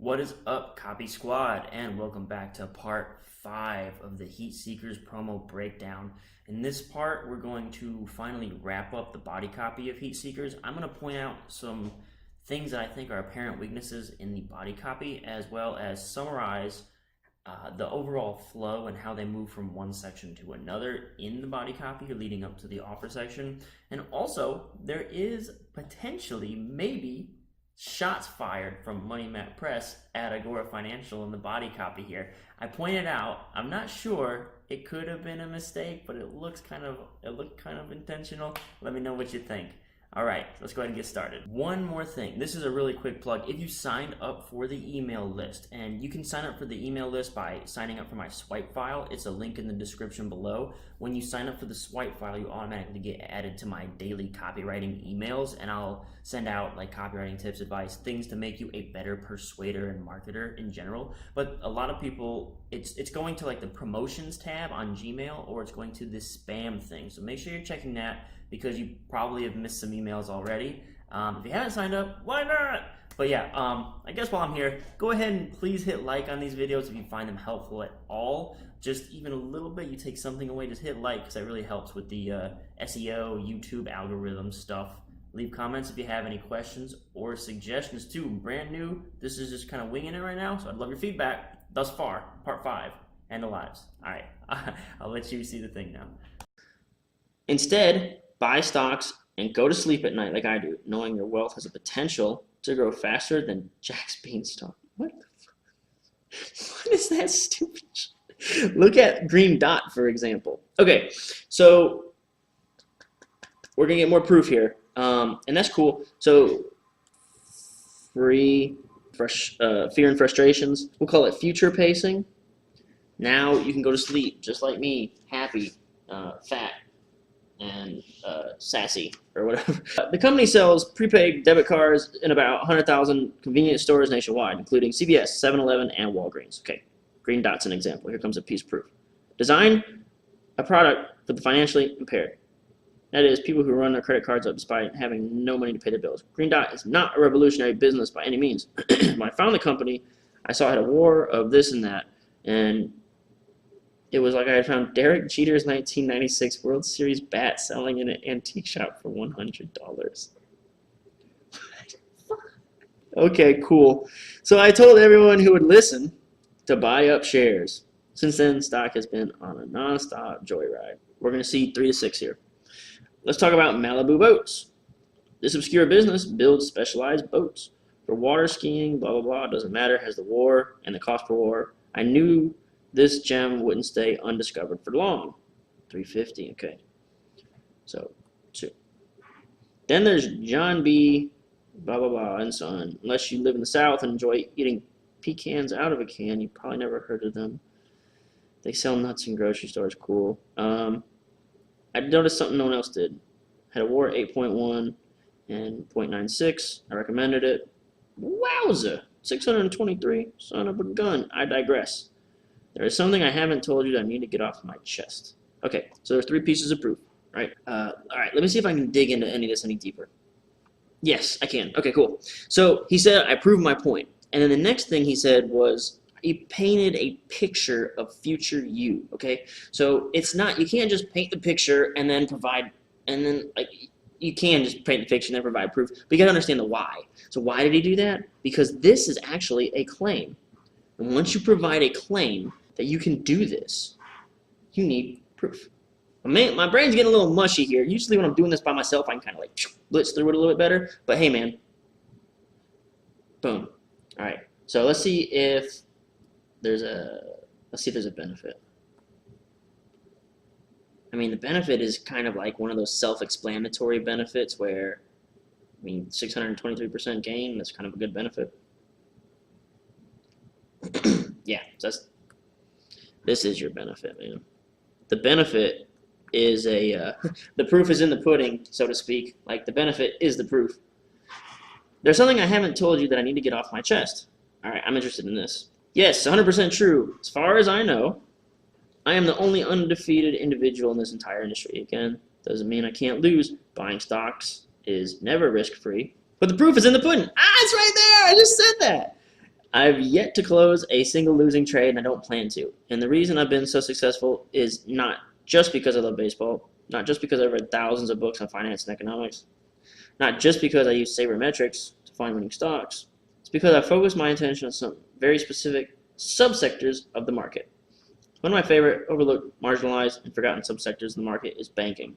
What is up, Copy Squad, and welcome back to part 5 of the Heatseekers promo breakdown. In this part, we're going to finally wrap up the body copy of Heatseekers. I'm going to point out some things that I think are apparent weaknesses in the body copy, as well as summarize the overall flow and how they move from one section to another in the body copy leading up to the offer section. And also, there is potentially, maybe, shots fired from Money Matt Press at Agora Financial in the body copy here. I pointed out, I'm not sure, it could have been a mistake, but it looked kind of intentional. Let me know what you think. All right, let's go ahead and get started. One more thing. This is a really quick plug. If you signed up for the email list, and you can sign up for the email list by signing up for my swipe file. It's a link in the description below. When you sign up for the swipe file, you automatically get added to my daily copywriting emails, and I'll send out like copywriting tips, advice, things to make you a better persuader and marketer in general. But a lot of people, it's going to like the promotions tab on Gmail, or it's going to the spam thing. So make sure you're checking that, because you probably have missed some emails already. If you haven't signed up, why not? But yeah, I guess while I'm here, go ahead and please hit like on these videos if you find them helpful at all. Just even a little bit, you take something away, just hit like, because that really helps with the SEO, YouTube algorithm stuff. Leave comments if you have any questions or suggestions too. Brand new, this is just kind of winging it right now, so I'd love your feedback thus far, part 5, and the lives. All right, I'll let you see the thing now. Instead, buy stocks and go to sleep at night like I do, knowing your wealth has a potential to grow faster than Jack's Beanstalk. What the fuck? What is that stupid shit? Look at Green Dot, for example. Okay, so we're going to get more proof here, and that's cool. So fear and frustrations. We'll call it future pacing. Now you can go to sleep just like me, happy, fat, and sassy, or whatever. The company sells prepaid debit cards in about 100,000 convenience stores nationwide, including CVS, 7-Eleven, and Walgreens. Okay, Green Dot's an example. Here comes a piece of proof. Design a product for the financially impaired. That is, people who run their credit cards up despite having no money to pay their bills. Green Dot is not a revolutionary business by any means. When I found the company, I saw it had a war of this and that, and it was like I had found Derek Jeter's 1996 World Series bat selling in an antique shop for $100. Okay, cool. So I told everyone who would listen to buy up shares. Since then, stock has been on a non-stop joyride. We're going to see 3 to 6 here. Let's talk about Malibu Boats. This obscure business builds specialized boats for water skiing, blah, blah, blah. Doesn't matter, has the war and the cost per war. I knew this gem wouldn't stay undiscovered for long. 350, okay. So, 2. Then there's John B., blah, blah, blah, and so on. Unless you live in the South and enjoy eating pecans out of a can, you probably never heard of them. They sell nuts in grocery stores, cool. I noticed something no one else did. Had a war 8.1 and 0.96. I recommended it. Wowza! 623, son of a gun. I digress. There is something I haven't told you that I need to get off my chest. Okay, so there's 3 pieces of proof, right? All right, let me see if I can dig into any of this any deeper. Yes, I can. Okay, cool. So he said, I proved my point. And then the next thing he said was, he painted a picture of future you, okay? So it's not, you can't just paint the picture and then provide, and then, like, you can just paint the picture and then provide proof, but you gotta understand the why. So why did he do that? Because this is actually a claim. And once you provide a claim that you can do this, you need proof. My brain's getting a little mushy here. Usually when I'm doing this by myself, I can kind of like blitz through it a little bit better. But hey, man. Boom. All right. So let's see if there's a benefit. I mean, the benefit is kind of like one of those self-explanatory benefits where, I mean, 623% gain, that's kind of a good benefit. Yeah, so this is your benefit, man. The benefit is the proof is in the pudding, so to speak. Like, the benefit is the proof. There's something I haven't told you that I need to get off my chest. All right, I'm interested in this. Yes, 100% true. As far as I know, I am the only undefeated individual in this entire industry. Again, doesn't mean I can't lose. Buying stocks is never risk-free. But the proof is in the pudding. Ah, it's right there. I just said that. I've yet to close a single losing trade, and I don't plan to. And the reason I've been so successful is not just because I love baseball, not just because I've read thousands of books on finance and economics, not just because I use sabermetrics to find winning stocks. It's because I focus my attention on some very specific subsectors of the market. One of my favorite overlooked, marginalized, and forgotten subsectors in the market is banking.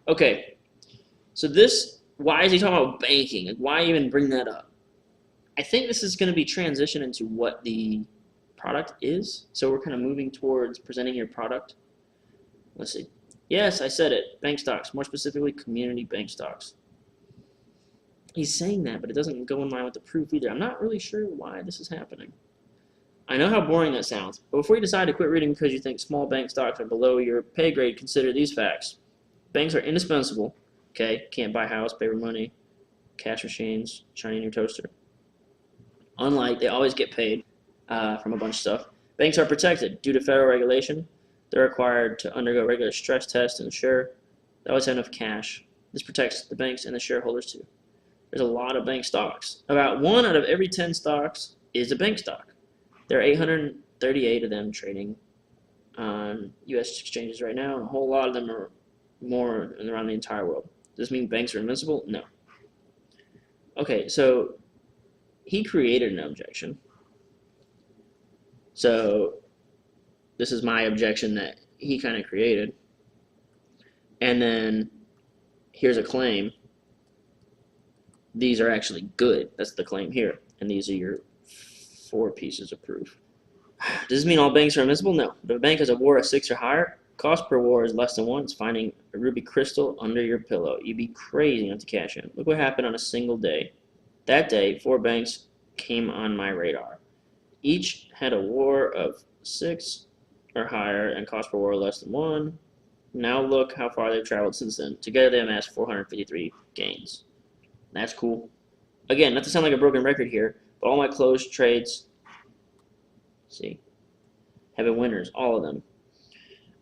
Okay, so why is he talking about banking? Like, why even bring that up? I think this is going to be transition into what the product is. So we're kind of moving towards presenting your product. Let's see. Yes, I said it. Bank stocks, more specifically community bank stocks. He's saying that, but it doesn't go in line with the proof either. I'm not really sure why this is happening. I know how boring that sounds, but before you decide to quit reading because you think small bank stocks are below your pay grade, consider these facts. Banks are indispensable. Okay, can't buy a house, paper money, cash machines, shiny new toaster. Unlike, they always get paid from a bunch of stuff. Banks are protected due to federal regulation. They're required to undergo regular stress tests and ensure they always have enough cash. This protects the banks and the shareholders too. There's a lot of bank stocks. About 1 out of every 10 stocks is a bank stock. There are 838 of them trading on U.S. exchanges right now, and a whole lot of them are more around the entire world. Does this mean banks are invincible? No. Okay, so he created an objection. So this is my objection that he kind of created. And then here's a claim. These are actually good. That's the claim here. And these are your 4 pieces of proof. Does this mean all banks are invincible? No. If a bank has a WAR of 6 or higher, cost per WAR is less than 1. It's finding a ruby crystal under your pillow. You'd be crazy not to cash in. Look what happened on a single day. That day, 4 banks came on my radar. Each had a WAR of 6 or higher and cost per WAR less than 1. Now look how far they've traveled since then. Together they amassed 453 gains. That's cool. Again, not to sound like a broken record here, but all my closed trades, see, have been winners, all of them.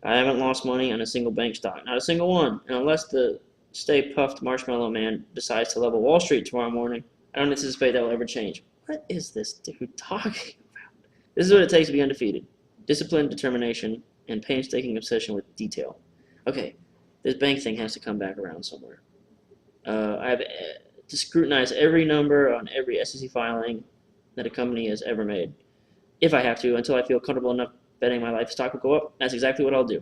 I haven't lost money on a single bank stock, not a single one. And unless the Stay Puffed Marshmallow Man decides to level Wall Street tomorrow morning, I don't anticipate that will ever change. What is this dude talking about? This is what it takes to be undefeated. Discipline, determination, and painstaking obsession with detail. Okay, this bank thing has to come back around somewhere. I have to scrutinize every number on every SEC filing that a company has ever made. If I have to, until I feel comfortable enough betting my life stock will go up, that's exactly what I'll do.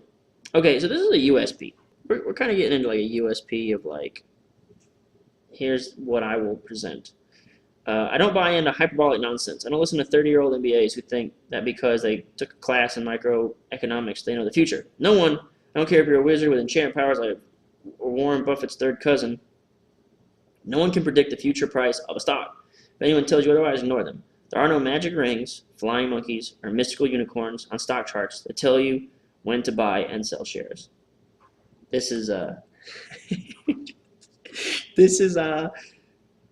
Okay, so this is a USP. We're kind of getting into like a USP of like, here's what I will present. I don't buy into hyperbolic nonsense. I don't listen to 30-year-old MBAs who think that because they took a class in microeconomics, they know the future. No one, I don't care if you're a wizard with enchantment powers like Warren Buffett's third cousin, no one can predict the future price of a stock. If anyone tells you otherwise, ignore them. There are no magic rings, flying monkeys, or mystical unicorns on stock charts that tell you when to buy and sell shares. This is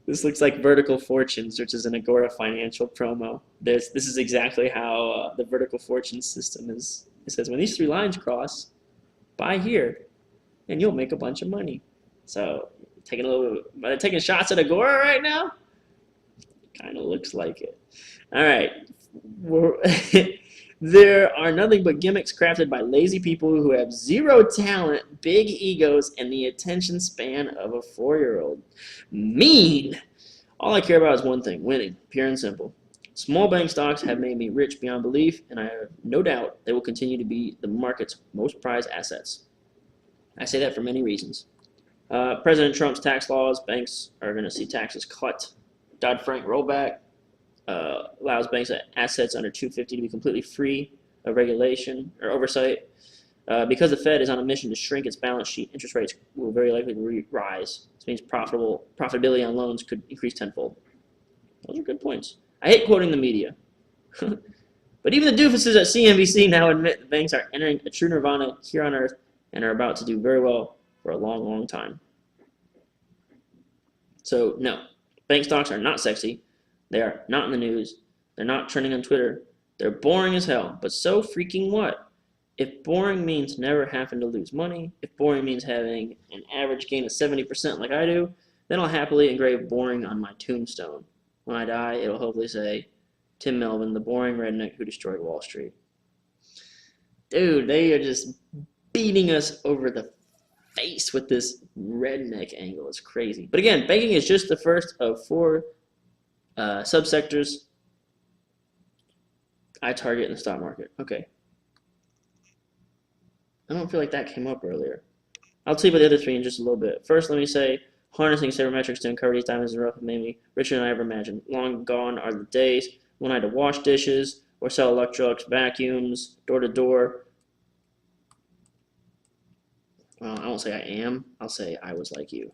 this looks like Vertical Fortunes, which is an Agora Financial promo. This is exactly how the Vertical Fortune system is. It says when these 3 lines cross, buy here, and you'll make a bunch of money. So taking shots at Agora right now. Kind of looks like it. All right. There are nothing but gimmicks crafted by lazy people who have 0 talent, big egos, and the attention span of a 4-year-old. Mean! All I care about is one thing, winning, pure and simple. Small bank stocks have made me rich beyond belief, and I have no doubt they will continue to be the market's most prized assets. I say that for many reasons. President Trump's tax laws, banks are going to see taxes cut. Dodd-Frank rollback allows banks' assets under 250 to be completely free of regulation or oversight. Because the Fed is on a mission to shrink its balance sheet, interest rates will very likely rise. This means profitability on loans could increase tenfold. Those are good points. I hate quoting the media. But even the doofuses at CNBC now admit the banks are entering a true nirvana here on Earth and are about to do very well for a long, long time. So, no. Bank stocks are not sexy. They are not in the news. They're not trending on Twitter. They're boring as hell. But so freaking what? If boring means never having to lose money, if boring means having an average gain of 70% like I do, then I'll happily engrave boring on my tombstone. When I die, it'll hopefully say, Tim Melvin, the boring redneck who destroyed Wall Street. Dude, they are just beating us over the face with this redneck angle. It's crazy. But again, banking is just the first of 4 subsectors I target in the stock market. Okay. I don't feel like that came up earlier. I'll tell you about the other 3 in just a little bit. First, let me say, harnessing sabermetrics to uncover these diamonds in the rough have made me richer than I ever imagined. Long gone are the days when I had to wash dishes or sell Electrolux vacuums door to door. Well, I won't say I am. I'll say I was like you.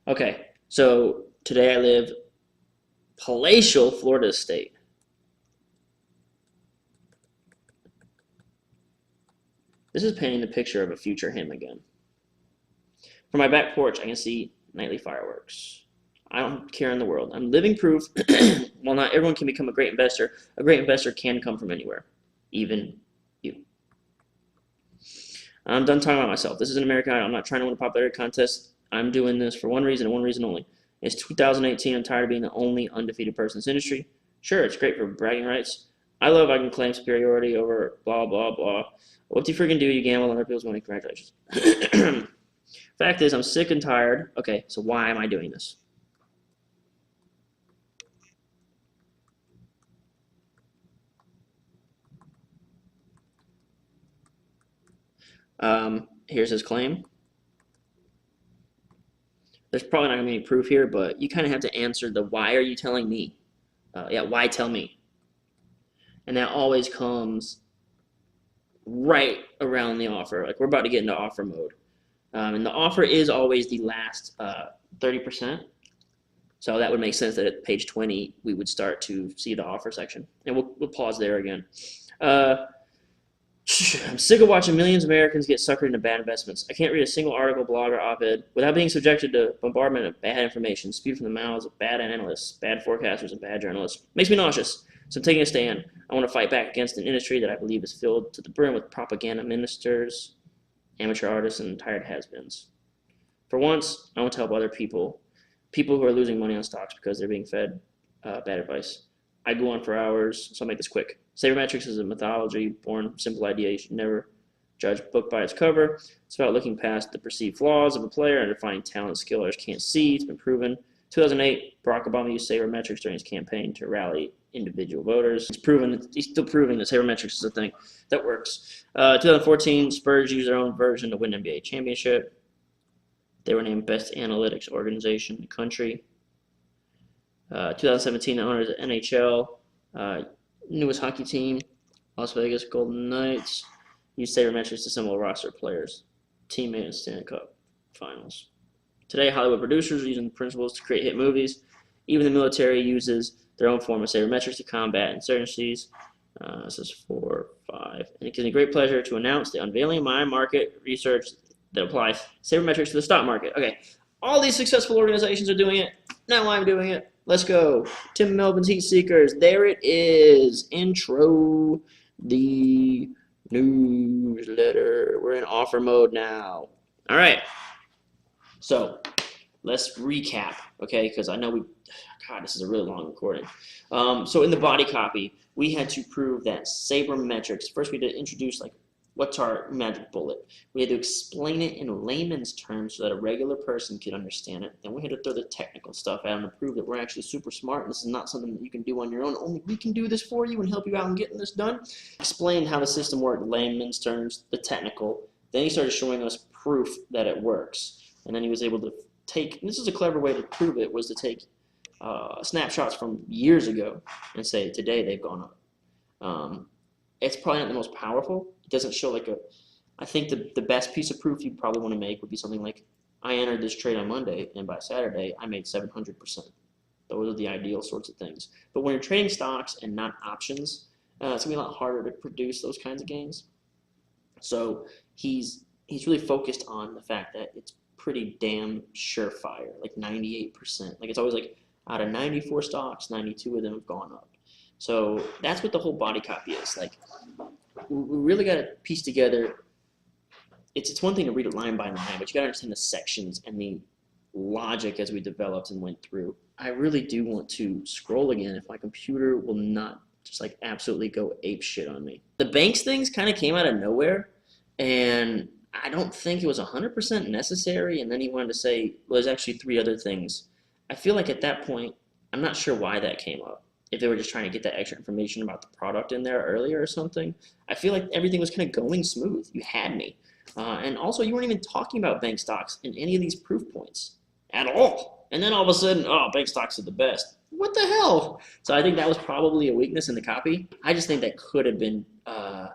Okay, so today I live palatial Florida estate. This is painting the picture of a future him again. From my back porch, I can see nightly fireworks. I don't care in the world. I'm living proof, while not everyone can become a great investor can come from anywhere, even you. I'm done talking about myself. This is an American Idol. I'm not trying to win a popularity contest. I'm doing this for one reason and one reason only. It's 2018. I'm tired of being the only undefeated person in this industry. Sure, it's great for bragging rights. I can claim superiority over blah, blah, blah. What do you freaking do? You gamble on other people's money. Congratulations. Fact is, I'm sick and tired. Okay, so why am I doing this? Here's his claim. There's probably not going to be any proof here, but you kind of have to answer the why are you telling me? Why tell me? And that always comes right around the offer. Like we're about to get into offer mode. And the offer is always the last 30%. So that would make sense that at page 20, we would start to see the offer section. And we'll pause there again. I'm sick of watching millions of Americans get suckered into bad investments. I can't read a single article, blog, or op-ed without being subjected to bombardment of bad information spewed from the mouths of bad analysts, bad forecasters, and bad journalists. Makes me nauseous. So I'm taking a stand. I want to fight back against an industry that I believe is filled to the brim with propaganda ministers, amateur artists, and tired has-beens. For once, I want to help other people who are losing money on stocks because they're being fed bad advice. I go on for hours, so I'll make this quick. Sabermetrics is a mythology born simple idea. You should never judge a book by its cover. It's about looking past the perceived flaws of a player and defining talent and skill others can't see. It's been proven. 2008, Barack Obama used sabermetrics during his campaign to rally individual voters. It's proven. He's still proving that sabermetrics is a thing that works. 2014, Spurs used their own version to win NBA championship. They were named best analytics organization in the country. 2017, the owners of NHL, newest hockey team, Las Vegas Golden Knights, used sabermetrics to assemble a roster of players. Team made it Stanley Cup Finals. Today, Hollywood producers are using the principles to create hit movies. Even the military uses their own form of sabermetrics to combat insurgencies. This is 4, 5. And it gives me great pleasure to announce the unveiling of my market research that applies sabermetrics to the stock market. Okay, all these successful organizations are doing it. Now I'm doing it. Let's go. Tim Melvin's Heatseekers. There it is. Intro the newsletter. We're in offer mode now. All right. So let's recap, okay? Because I know this is a really long recording. So in the body copy, we had to prove that sabermetrics. First, we had to introduce what's our magic bullet. We had to explain it in layman's terms so that a regular person could understand it. Then we had to throw the technical stuff out and prove that we're actually super smart and this is not something that you can do on your own. Only we can do this for you and help you out in getting this done. Explain how the system worked in layman's terms, the technical. Then he started showing us proof that it works. And then he was able to take, and this is a clever way to prove it, was to take snapshots from years ago and say today they've gone up. It's probably not the most powerful. It doesn't show I think the best piece of proof you probably want to make would be something like, I entered this trade on Monday, and by Saturday, I made 700%. Those are the ideal sorts of things. But when you're trading stocks and not options, it's going to be a lot harder to produce those kinds of gains. So he's really focused on the fact that it's pretty damn surefire, 98%. It's always out of 94 stocks, 92 of them have gone up. So that's what the whole body copy is. We really got to piece together. It's one thing to read it line by line, but you got to understand the sections and the logic as we developed and went through. I really do want to scroll again if my computer will not just like absolutely go ape shit on me. The banks things kind of came out of nowhere, and I don't think it was 100% necessary. And then he wanted to say, well, there's actually 3 other things. I feel like at that point, I'm not sure why that came up. If they were just trying to get that extra information about the product in there earlier or something. I feel like everything was kind of going smooth. You had me. And also, you weren't even talking about bank stocks in any of these proof points at all. And then all of a sudden, oh, bank stocks are the best. What the hell? So I think that was probably a weakness in the copy. I just think that could have been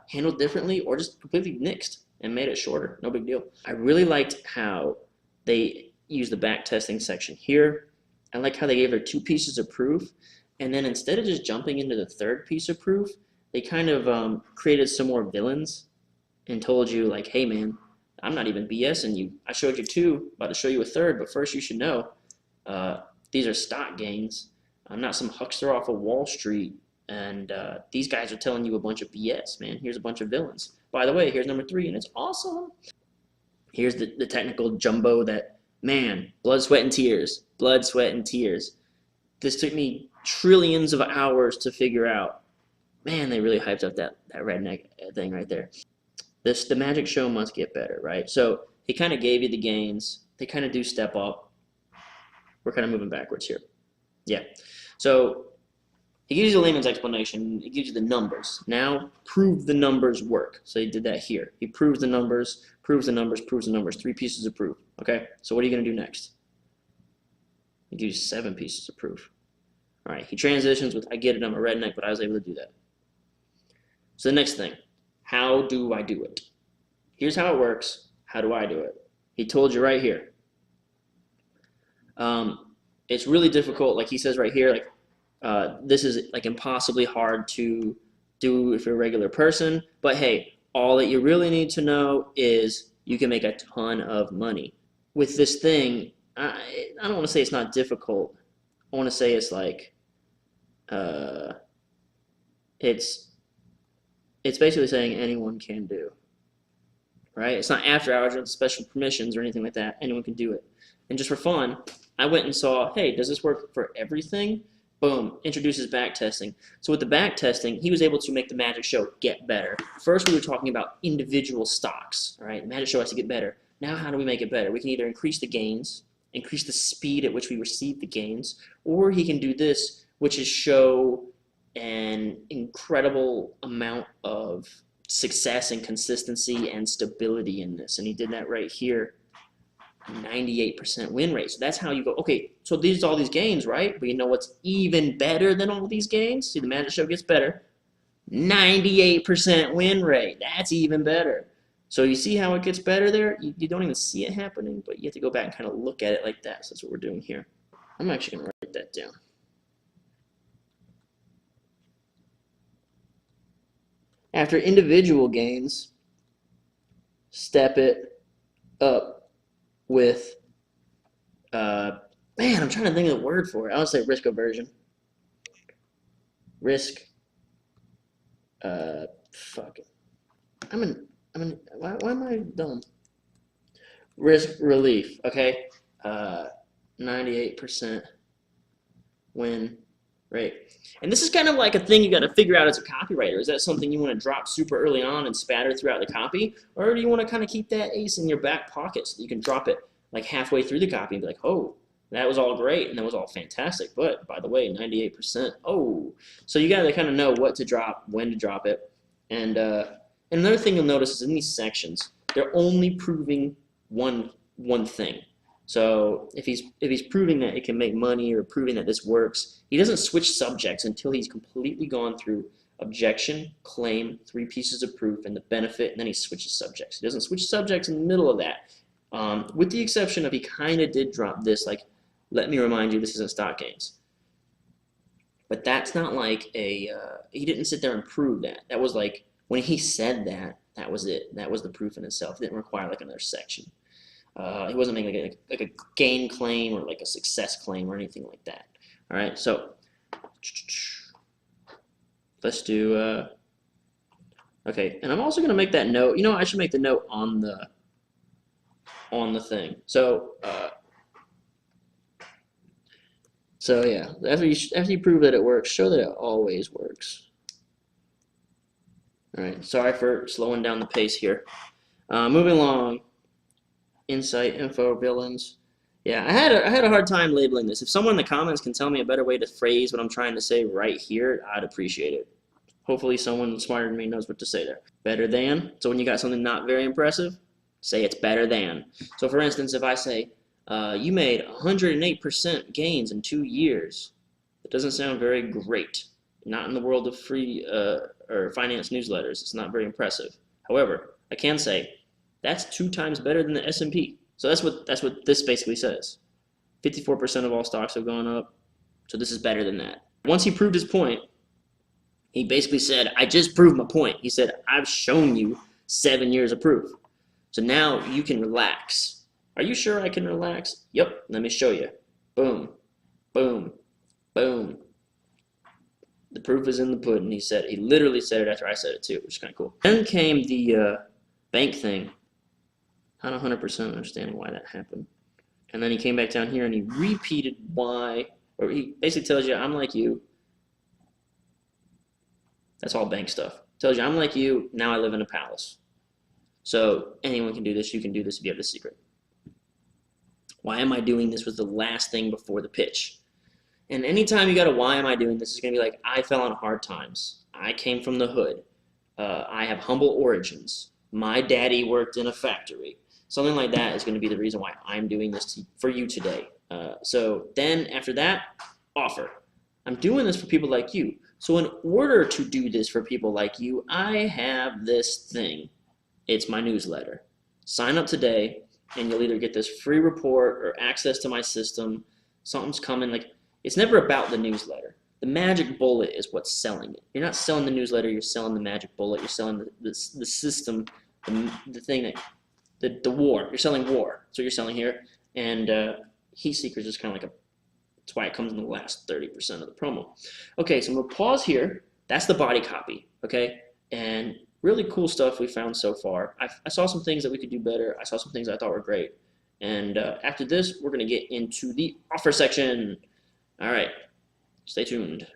handled differently or just completely nixed and made it shorter. No big deal. I really liked how they used the back testing section here. I like how they gave her 2 pieces of proof. And then instead of just jumping into the 3rd piece of proof, they kind of created some more villains and told you, like, hey, man, I'm not even BSing you. I showed you 2, about to show you a 3rd, but first you should know these are stock gains. I'm not some huckster off of Wall Street, and these guys are telling you a bunch of BS, man. Here's a bunch of villains. By the way, here's number 3, and it's awesome. Here's the technical jumbo that, man, blood, sweat, and tears. Blood, sweat, and tears. This took me trillions of hours to figure out. Man, they really hyped up that redneck thing right there. The magic show must get better, right? So he kind of gave you the gains. They kind of do step up. We're kind of moving backwards here. Yeah. So he gives you a layman's explanation. He gives you the numbers. Now prove the numbers work. So he did that here. He proves the numbers, proves the numbers, proves the numbers. 3 pieces of proof. Okay. So what are you going to do next? He gives you 7 pieces of proof. All right. He transitions with, I get it, I'm a redneck, but I was able to do that. So the next thing, how do I do it? Here's how it works. How do I do it? He told you right here. It's really difficult, like he says right here, like this is like impossibly hard to do if you're a regular person, but hey, all that you really need to know is you can make a ton of money. With this thing, I don't want to say it's not difficult. I want to say it's like, it's basically saying anyone can do, right? It's not after hours or special permissions or anything like that. Anyone can do it. And just for fun, I went and saw, hey, does this work for everything? Boom, introduces back testing. So with the back testing, he was able to make the magic show get better. First, we were talking about individual stocks, all right? The magic show has to get better. Now, how do we make it better? We can either increase the gains, increase the speed at which we receive the gains, or he can do this, which is show an incredible amount of success and consistency and stability in this. And he did that right here. 98% win rate. So that's how you go, okay, so these are all these gains, right? But you know what's even better than all these gains? See, the magic show gets better. 98% win rate. That's even better. So you see how it gets better there? You don't even see it happening, but you have to go back and kind of look at it like that. So that's what we're doing here. I'm actually going to write that down. After individual gains, step it up with, man, I'm trying to think of the word for it. I would say risk aversion. Risk, fuck it. Why am I dumb? Risk relief, okay? 98% win rate. And this is kind of like a thing you got to figure out as a copywriter. Is that something you want to drop super early on and spatter throughout the copy? Or do you want to kind of keep that ace in your back pocket so you can drop it like halfway through the copy and be like, oh, that was all great and that was all fantastic. But by the way, 98%, oh. So you got to kind of know what to drop, when to drop it. And another thing you'll notice is in these sections, they're only proving one thing. So if he's proving that it can make money or proving that this works, he doesn't switch subjects until he's completely gone through objection, claim, 3 pieces of proof, and the benefit, and then he switches subjects. He doesn't switch subjects in the middle of that, with the exception of he kind of did drop this, like, let me remind you, this isn't stock gains. But that's not like a, he didn't sit there and prove that. That was like, when he said that, that was it. That was the proof in itself. It didn't require like another section. He wasn't making like a gain claim or like a success claim or anything like that. All right, so let's do, okay, and I'm also going to make that note. You know, I should make the note on the thing. So So yeah, after you prove that it works, show that it always works. All right, sorry for slowing down the pace here. Moving along, insight, info, villains. Yeah, I had a hard time labeling this. If someone in the comments can tell me a better way to phrase what I'm trying to say right here, I'd appreciate it. Hopefully someone smarter than me knows what to say there. Better than. So when you got something not very impressive, say it's better than. So for instance, if I say, you made 108% gains in 2 years, it doesn't sound very great. Not in the world of free or finance newsletters. It's not very impressive. However, I can say, that's 2 times better than the S&P. So that's what this basically says. 54% of all stocks have gone up. So this is better than that. Once he proved his point, he basically said, I just proved my point. He said, I've shown you 7 years of proof. So now you can relax. Are you sure I can relax? Yep, let me show you. Boom, boom, boom. The proof is in the pudding, he said. He literally said it after I said it too, which is kind of cool. Then came the bank thing. Not 100% understanding why that happened. And then he came back down here and he repeated why, or he basically tells you, I'm like you. That's all bank stuff. Tells you, I'm like you, now I live in a palace. So anyone can do this, you can do this if you have the secret. Why am I doing this was the last thing before the pitch. And anytime you got a why am I doing this, it's going to be like, I fell on hard times. I came from the hood. I have humble origins. My daddy worked in a factory. Something like that is going to be the reason why I'm doing this for you today. So then after that, offer. I'm doing this for people like you. So in order to do this for people like you, I have this thing. It's my newsletter. Sign up today, and you'll either get this free report or access to my system. Something's coming. Like, it's never about the newsletter. The magic bullet is what's selling it. You're not selling the newsletter. You're selling the magic bullet. You're selling the system, the thing that the war. You're selling war. That's what you're selling here. And Heatseekers is kind of like that's why it comes in the last 30% of the promo. Okay, so I'm going to pause here. That's the body copy, okay? And really cool stuff we found so far. I saw some things that we could do better. I saw some things I thought were great. And after this, we're going to get into the offer section. All right, stay tuned.